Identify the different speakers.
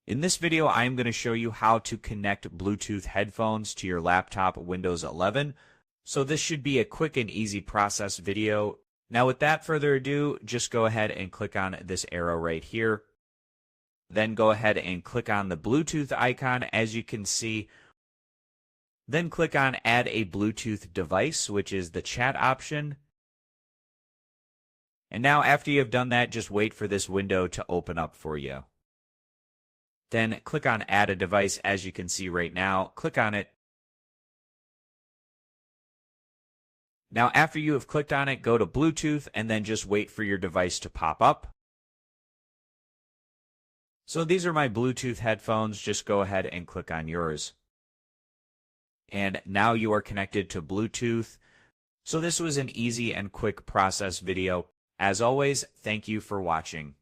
Speaker 1: In this video, I am going to show you how to connect Bluetooth headphones to your laptop Windows 11. So this should be a quick and easy process video. Now without further ado, just go ahead and click on this arrow right here. Then go ahead and click on the Bluetooth icon as you can see. Then click on Add a Bluetooth device, which is the chat option. And now after you have done that, just wait for this window to open up for you. Then click on Add a Device as you can see right now. Click on it. Now after you have clicked on it, go to Bluetooth and then just wait for your device to pop up. So these are my Bluetooth headphones. Just go ahead and click on yours. And now you are connected to Bluetooth. So this was an easy and quick process video. As always, thank you for watching.